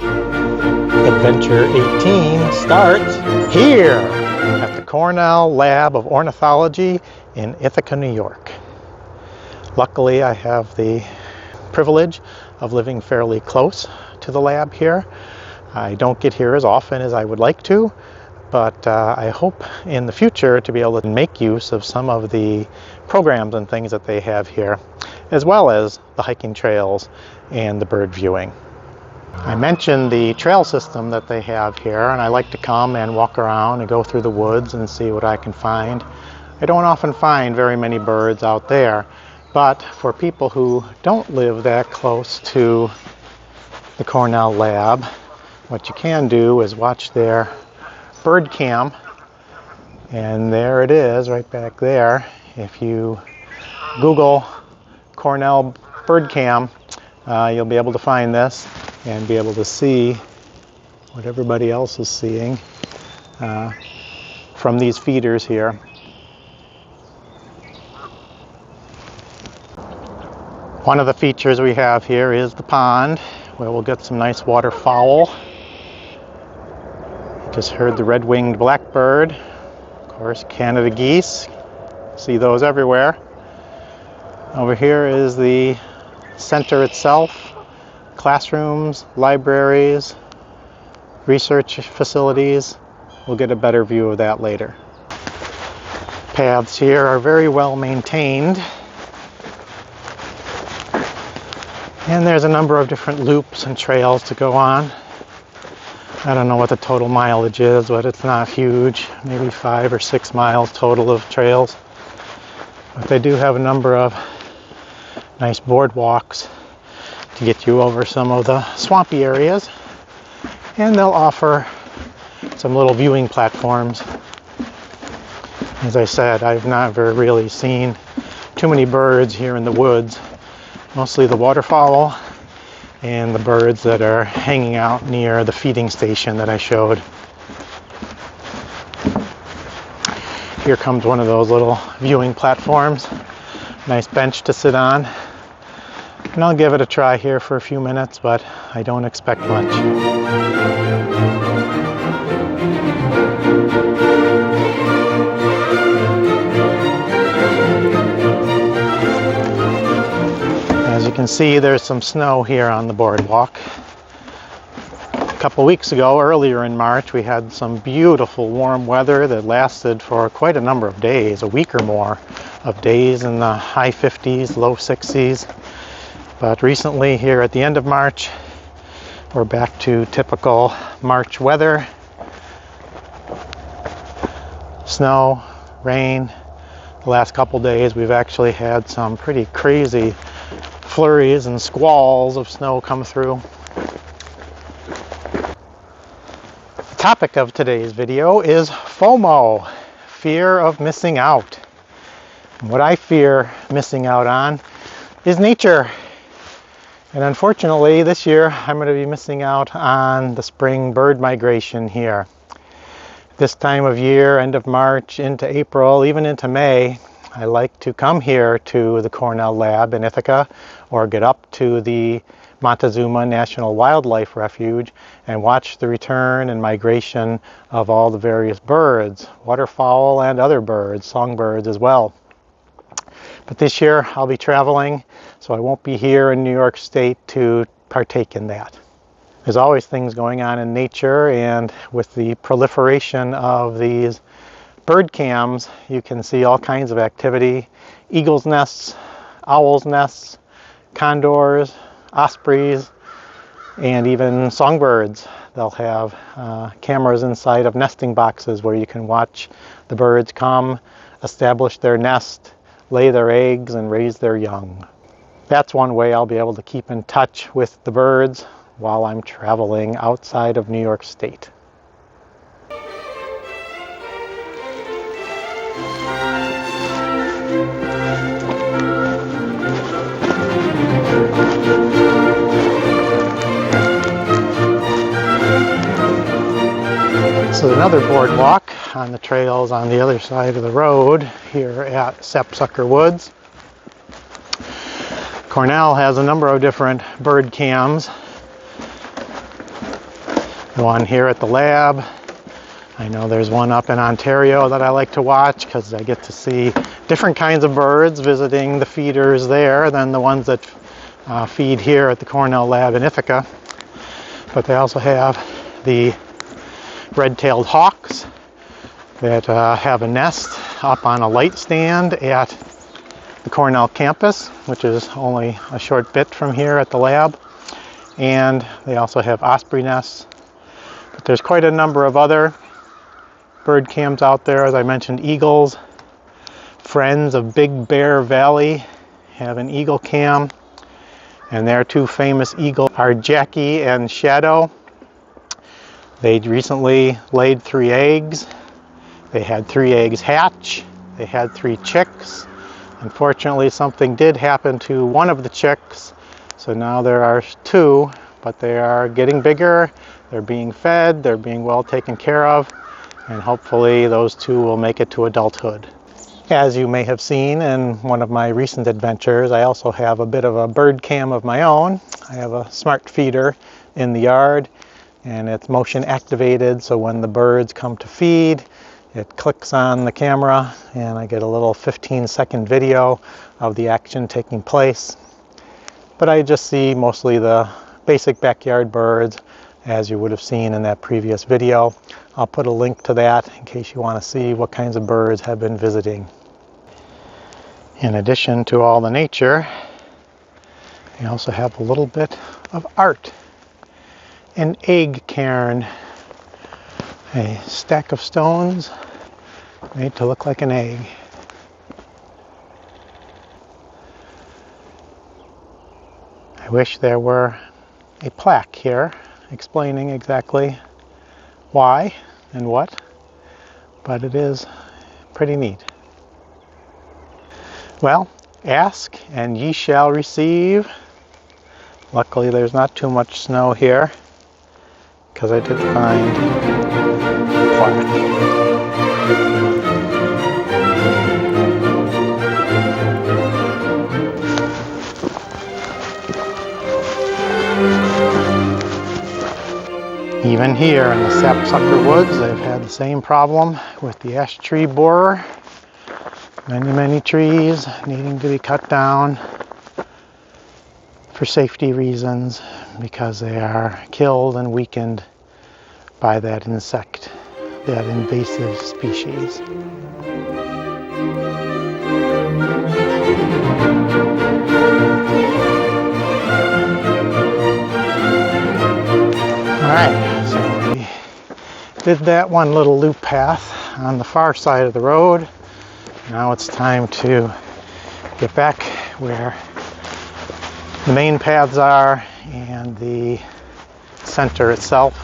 Adventure 18 starts here at the Cornell Lab of Ornithology in Ithaca, New York. Luckily, I have the privilege of living fairly close to the lab here. I don't get here as often as I would like to, but I hope in the future to be able to make use of some of the programs and things that they have here, as well as the hiking trails and the bird viewing. I mentioned the trail system that they have here, and I like to come and walk around and go through the woods and see what I can find. I don't often find very many birds out there, but for people who don't live that close to the Cornell Lab, what you can do is watch their bird cam, and there it is right back there. If you Google Cornell bird cam, you'll be able to find this and be able to see what everybody else is seeing from these feeders here. One of the features we have here is the pond, where we'll get some nice waterfowl. Just heard the red-winged blackbird, of course Canada geese, see those everywhere. Over here is the center itself, classrooms, libraries, research facilities. We'll get a better view of that later. Paths here are very well maintained, and there's a number of different loops and trails to go on. I don't know what the total mileage is, but it's not huge, maybe 5 or 6 miles total of trails. But they do have a number of nice boardwalks to get you over some of the swampy areas, and they'll offer some little viewing platforms. As I said, I've never really seen too many birds here in the woods, mostly the waterfowl and the birds that are hanging out near the feeding station that I showed. Here comes one of those little viewing platforms, nice bench to sit on. And I'll give it a try here for a few minutes, but I don't expect much. As you can see, there's some snow here on the boardwalk. A couple weeks ago, earlier in March, we had some beautiful warm weather that lasted for quite a number of days, a week or more of days in the high 50s, low 60s. But recently, here at the end of March, we're back to typical March weather. Snow, rain. The last couple days, we've actually had some pretty crazy flurries and squalls of snow come through. The topic of today's video is FOMO, fear of missing out. And what I fear missing out on is nature. And unfortunately, this year I'm going to be missing out on the spring bird migration here. This time of year, end of March into April, even into May, I like to come here to the Cornell Lab in Ithaca or get up to the Montezuma National Wildlife Refuge and watch the return and migration of all the various birds, waterfowl and other birds, songbirds as well. But this year I'll be traveling, so I won't be here in New York State to partake in that. There's always things going on in nature, and with the proliferation of these bird cams, you can see all kinds of activity. Eagles' nests, owls' nests, condors, ospreys, and even songbirds. They'll have cameras inside of nesting boxes where you can watch the birds come, establish their nest, lay their eggs, and raise their young. That's one way I'll be able to keep in touch with the birds while I'm traveling outside of New York State. This is another boardwalk on the trails on the other side of the road here at Sapsucker Woods. Cornell has a number of different bird cams. one here at the lab. I know there's one up in Ontario that I like to watch because I get to see different kinds of birds visiting the feeders there than the ones that feed here at the Cornell Lab in Ithaca. But they also have the red-tailed hawks that have a nest up on a light stand at the Cornell campus, which is only a short bit from here at the lab. And they also have osprey nests. But there's quite a number of other bird cams out there. As I mentioned, eagles. Friends of Big Bear Valley have an eagle cam, and their two famous eagles are Jackie and Shadow. They recently laid 3 eggs. They had 3 eggs hatch. They had 3 chicks. Unfortunately, something did happen to one of the chicks, so now there are 2, but they are getting bigger. They're being fed. They're being well taken care of. And hopefully those 2 will make it to adulthood. As you may have seen in one of my recent adventures, I also have a bit of a bird cam of my own. I have a smart feeder in the yard, and it's motion activated, so when the birds come to feed, it clicks on the camera and I get a little 15-second video of the action taking place. But I just see mostly the basic backyard birds, as you would have seen in that previous video. I'll put a link to that in case you want to see what kinds of birds have been visiting. In addition to all the nature, we also have a little bit of art. An egg cairn, a stack of stones made to look like an egg. I wish there were a plaque here explaining exactly why and what, but it is pretty neat. Well, ask and ye shall receive. Luckily there's not too much snow here, because I did find a plaque. Even here in the sapsucker woods, they've had the same problem with the ash tree borer. Many trees needing to be cut down for safety reasons because they are killed and weakened by that insect, that invasive species. Alright, so we did that one little loop path on the far side of the road. Now it's time to get back where the main paths are and the center itself,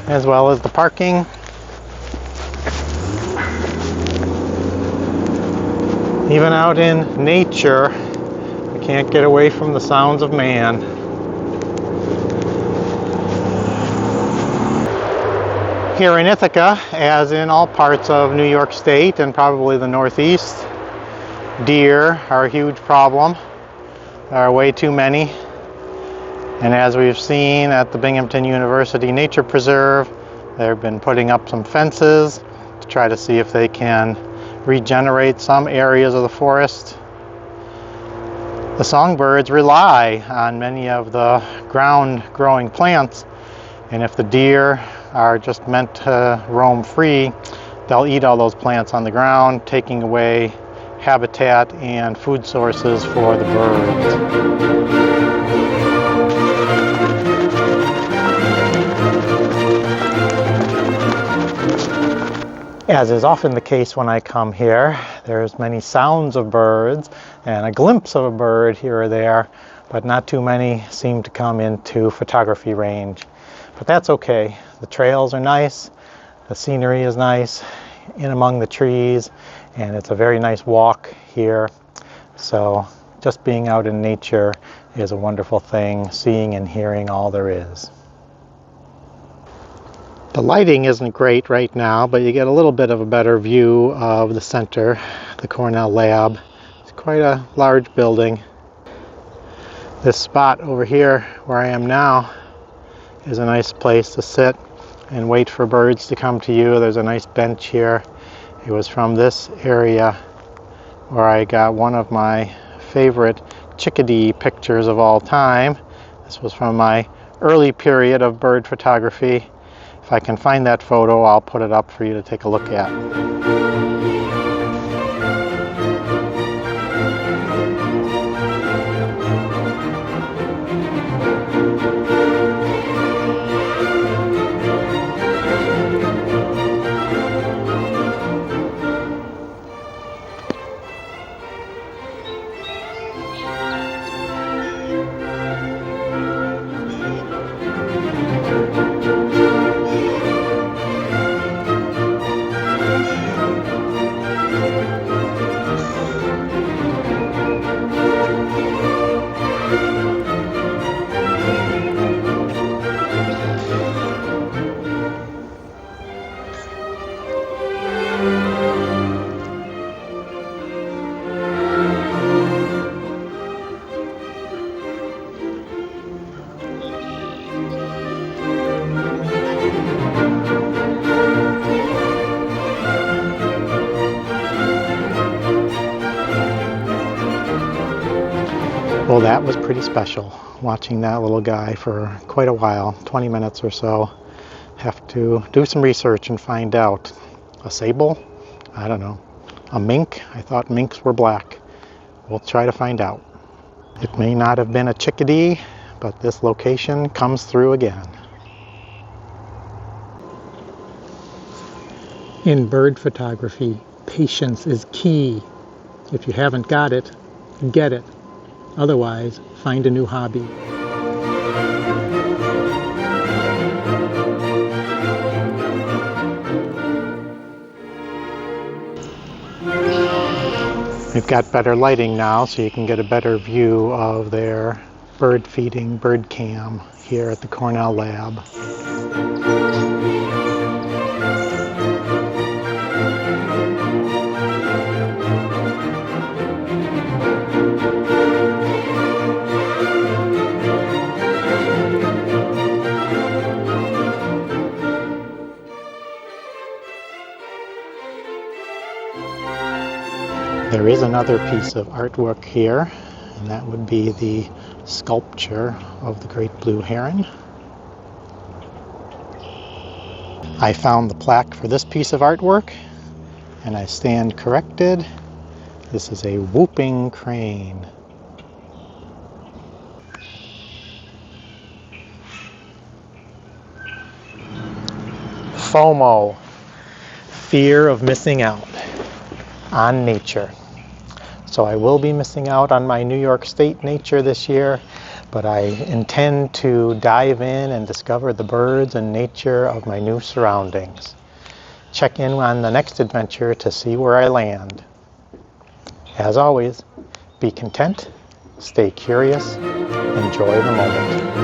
as well as the parking. Even out in nature, we can't get away from the sounds of man. Here in Ithaca, as in all parts of New York State and probably the Northeast, deer are a huge problem. There are way too many. And as we've seen at the Binghamton University Nature Preserve, they've been putting up some fences to try to see if they can regenerate some areas of the forest. The songbirds rely on many of the ground-growing plants, and if the deer are just meant to roam free, they'll eat all those plants on the ground, taking away habitat and food sources for the birds. As is often the case when I come here, there's many sounds of birds and a glimpse of a bird here or there, but not too many seem to come into photography range. But that's okay. The trails are nice, the scenery is nice in among the trees, and it's a very nice walk here. So just being out in nature is a wonderful thing, seeing and hearing all there is. The lighting isn't great right now, but you get a little bit of a better view of the center, the Cornell Lab. It's quite a large building. This spot over here where I am now is a nice place to sit and wait for birds to come to you. There's a nice bench here. It was from this area where I got one of my favorite chickadee pictures of all time. This was from my early period of bird photography. If I can find that photo, I'll put it up for you to take a look at. Well, that was pretty special, watching that little guy for quite a while, 20 minutes or so. Have to do some research and find out. A sable? I don't know. A mink? I thought minks were black. We'll try to find out. It may not have been a chickadee, but this location comes through again. In bird photography, patience is key. If you haven't got it, get it. Otherwise, find a new hobby. We've got better lighting now, so you can get a better view of their bird feeding, bird cam here at the Cornell Lab. There is another piece of artwork here, and that would be the sculpture of the great blue heron. I found the plaque for this piece of artwork, and I stand corrected. This is a whooping crane. FOMO, fear of missing out on nature. So I will be missing out on my New York State nature this year, but I intend to dive in and discover the birds and nature of my new surroundings. Check in on the next adventure to see where I land. As always, be content, stay curious, enjoy the moment.